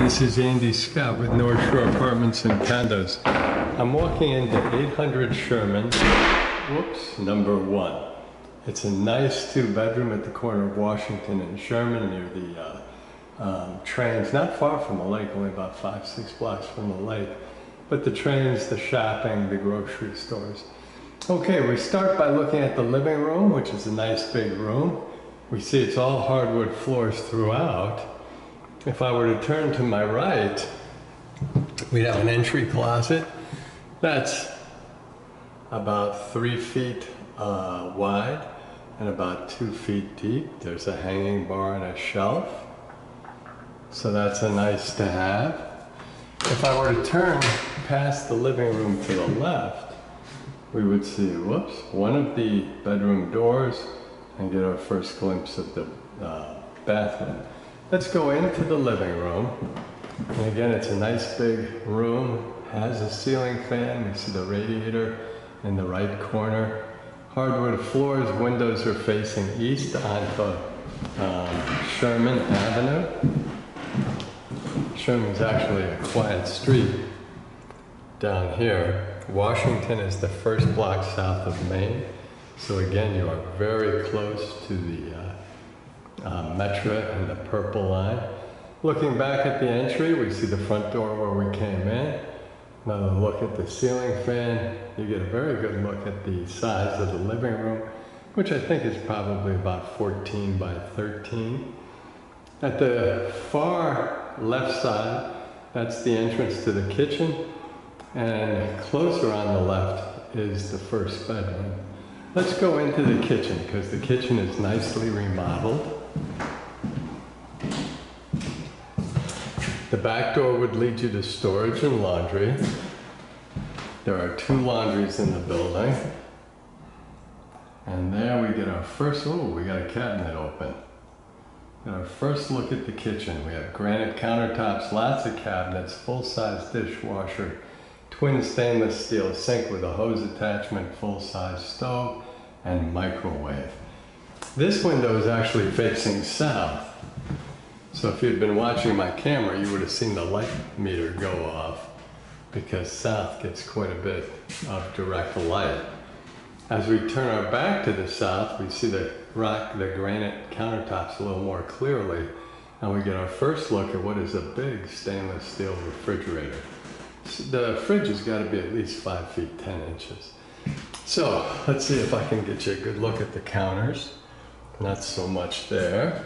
This is Andy Scott with North Shore Apartments and Condos. I'm walking into 800 Sherman, number 1. It's a nice 2-bedroom at the corner of Washington and Sherman near the trains, not far from the lake, only about 5-6 blocks from the lake. But the trains, the shopping, the grocery stores. Okay, we start by looking at the living room, which is a nice big room. We see it's all hardwood floors throughout. If I were to turn to my right, we'd have an entry closet that's about 3 feet wide and about 2 feet deep. There's a hanging bar and a shelf, so that's a nice to have. If I were to turn past the living room to the left, we would see, one of the bedroom doors and get our first glimpse of the bathroom. Let's go into the living room. And again, it's a nice big room, has a ceiling fan. You see the radiator in the right corner. Hardwood floors, windows are facing east onto Sherman Avenue. Sherman's actually a quiet street down here. Washington is the first block south of Main. So again, you are very close to the Metra and the Purple Line. Looking back at the entry, we see the front door where we came in. Another look at the ceiling fan. You get a very good look at the size of the living room, which I think is probably about 14 by 13. At the far left side, that's the entrance to the kitchen, and closer on the left is the first bedroom. Let's go into the kitchen because the kitchen is nicely remodeled. The back door would lead you to storage and laundry. There are 2 laundries in the building. And there we get our first, we got a cabinet open. Got our first look at the kitchen. We have granite countertops, lots of cabinets, full-size dishwasher, twin stainless steel sink with a hose attachment, full-size stove, and microwave. This window is actually facing south. So if you'd been watching my camera, you would have seen the light meter go off because south gets quite a bit of direct light. As we turn our back to the south, we see the granite countertops a little more clearly, and we get our first look at what is a big stainless steel refrigerator. The fridge has got to be at least 5 feet 10 inches. So let's see if I can get you a good look at the counters. Not so much there,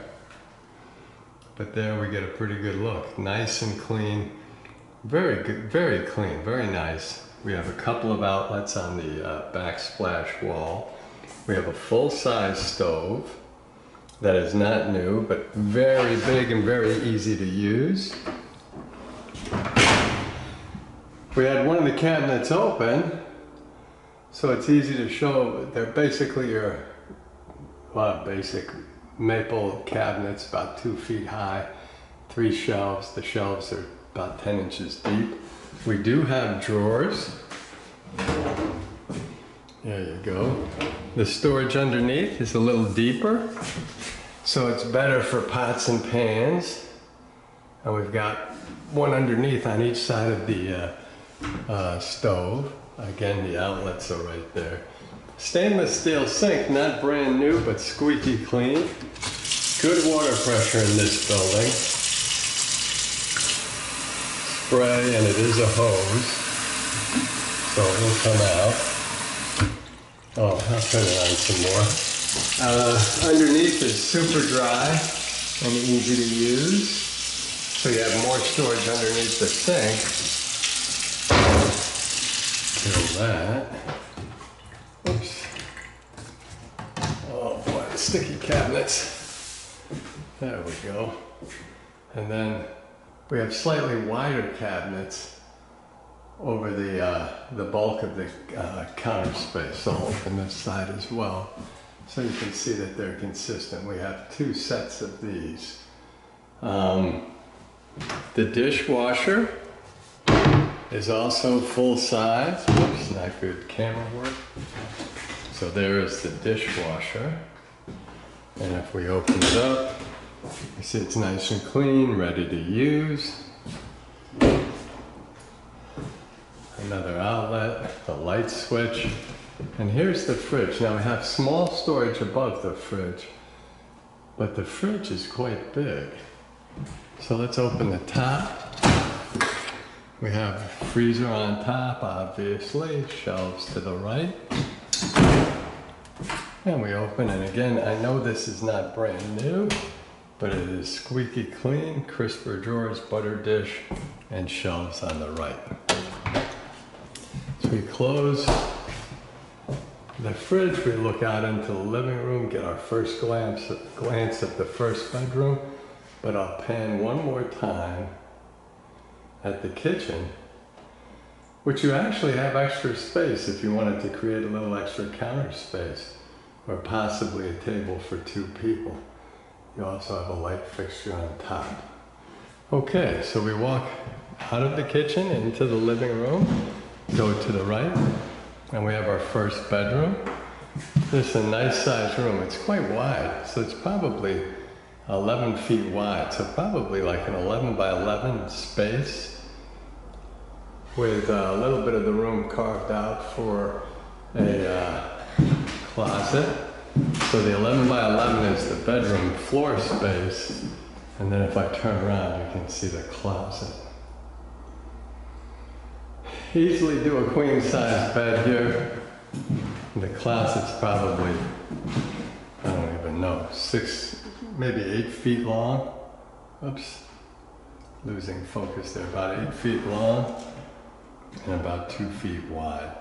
but there we get a pretty good look. Nice and clean, very good, very clean, very nice. We have a couple of outlets on the backsplash wall. We have a full-size stove that is not new, but very big and very easy to use. We had one of the cabinets open, so it's easy to show. They're basically your basic maple cabinets, about 2 feet high, 3 shelves. The shelves are about 10 inches deep. We do have drawers. There you go. The storage underneath is a little deeper, so it's better for pots and pans. And we've got one underneath on each side of the stove. Again, the outlets are right there. Stainless steel sink, not brand new, but squeaky clean. Good water pressure in this building. Spray, and it is a hose, so it will come out. Oh, I'll turn it on some more. Underneath is super dry and easy to use, so you have more storage underneath the sink. Kill that. Oops. Oh boy, the sticky cabinets. There we go. And then we have slightly wider cabinets over the bulk of the counter space. So I'll open this side as well, so you can see that they're consistent. We have 2 sets of these. The dishwasher is also full size. Whoops, not good camera work. So there is the dishwasher. And if we open it up, you see it's nice and clean, ready to use. Another outlet, a light switch, and here's the fridge. Now we have small storage above the fridge, but the fridge is quite big. So let's open the top. We have a freezer on top, obviously, shelves to the right. And we open, and again, I know this is not brand new, but it is squeaky clean, crisper drawers, butter dish, and shelves on the right. So we close the fridge, we look out into the living room, get our first glance at the first bedroom, but I'll pan one more time at the kitchen, which you actually have extra space if you wanted to create a little extra counter space, or possibly a table for 2 people. You also have a light fixture on top. Okay, so we walk out of the kitchen into the living room, go to the right, and we have our first bedroom. This is a nice sized room. It's quite wide, so it's probably 11 feet wide, so probably like an 11 by 11 space with a little bit of the room carved out for a closet. So the 11 by 11 is the bedroom floor space, and then if I turn around you can see the closet. Easily do a queen size bed here. The closet's probably, I don't even know, 6, maybe 8 feet long. Oops, losing focus there. About 8 feet long and about 2 feet wide.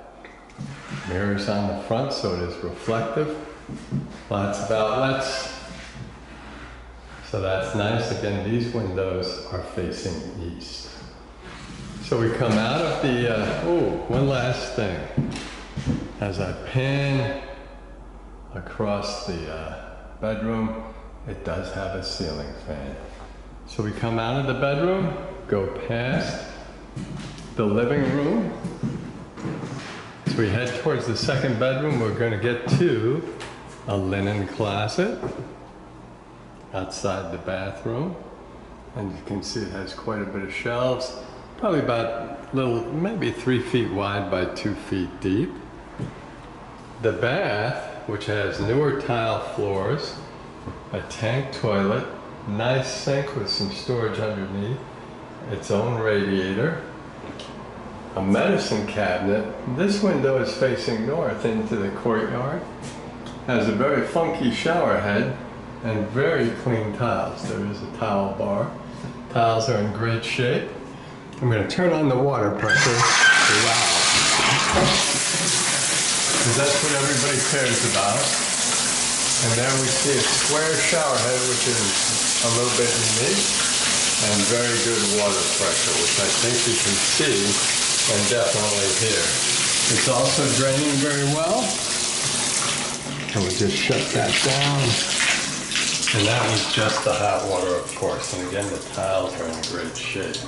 Mirrors on the front so it is reflective. Lots of outlets. So that's nice. Again, these windows are facing east. So we come out of the, one last thing. As I pan across the bedroom, it does have a ceiling fan. So we come out of the bedroom, go past the living room. So we head towards the second bedroom. We're going to get to a linen closet outside the bathroom. And you can see it has quite a bit of shelves, probably about maybe 3 feet wide by 2 feet deep. The bath, which has newer tile floors, a tank toilet, nice sink with some storage underneath, its own radiator, a medicine cabinet. This window is facing north into the courtyard, has a very funky shower head, and very clean tiles. There is a towel bar. Tiles are in great shape. I'm going to turn on the water pressure. Wow. Because that's what everybody cares about. And there we see a square shower head, which is a little bit unique, and very good water pressure, which I think you can see and definitely hear. It's also draining very well. And we just shut that down. And that was just the hot water, of course. And again, the tiles are in great shape,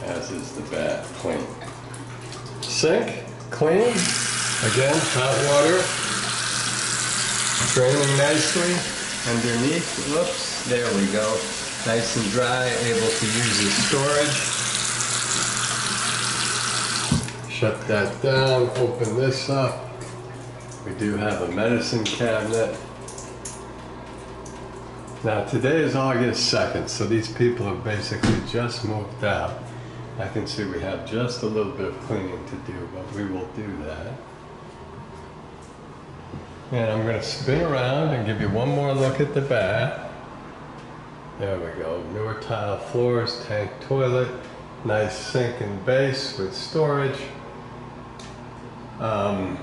as is the bath, clean. Sink, clean. Again, hot water, draining nicely underneath. Whoops, there we go. Nice and dry, able to use as storage. Shut that down, open this up. We do have a medicine cabinet. Now today is August 2nd, so these people have basically just moved out. I can see we have just a little bit of cleaning to do, but we will do that. And I'm going to spin around and give you one more look at the bath. There we go. Newer tile floors, tank toilet, nice sink and base with storage,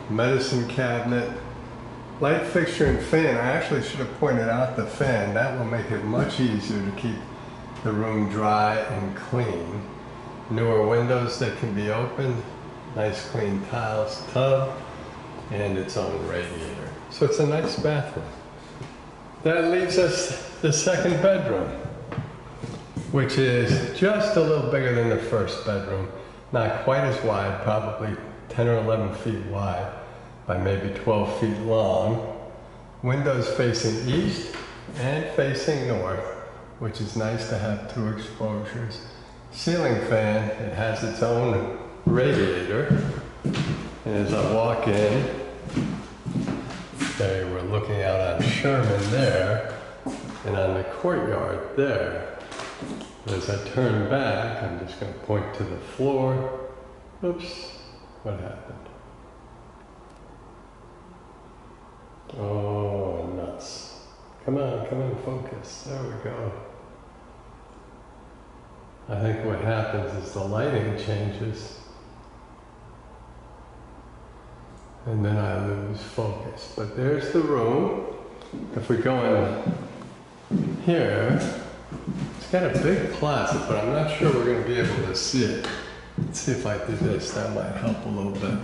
medicine cabinet, light fixture and fan. I actually should have pointed out the fan. That will make it much easier to keep the room dry and clean. Newer windows that can be opened, nice clean tiles, tub, and its own radiator. So it's a nice bathroom. That leaves us the second bedroom, which is just a little bigger than the first bedroom. Not quite as wide, probably 10 or 11 feet wide by maybe 12 feet long. Windows facing east and facing north, which is nice to have 2 exposures. Ceiling fan, it has its own radiator. And as I walk in, okay, we're looking out on Sherman there, and on the courtyard there. As I turn back, I'm just going to point to the floor. Oops, what happened? Oh, nuts. Come on, focus. There we go. I think what happens is the lighting changes, and then I lose focus. But there's the room. If we go in here, it's got a big closet, but I'm not sure we're going to be able to see it. Let's see if I do this. That might help a little bit.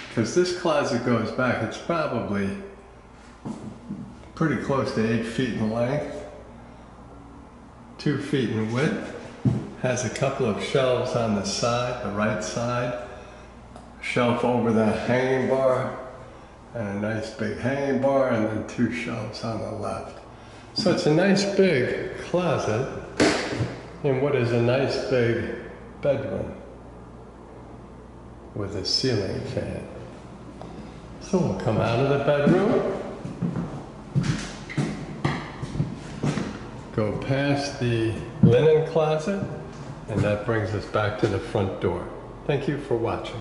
Because this closet goes back. It's probably pretty close to 8 feet in length, 2 feet in width. Has a couple of shelves on the side, the right side. Shelf over the hanging bar, and a nice big hanging bar, and then 2 shelves on the left. So it's a nice big closet in what is a nice big bedroom with a ceiling fan. So we'll come out of the bedroom, go past the linen closet, and that brings us back to the front door. Thank you for watching.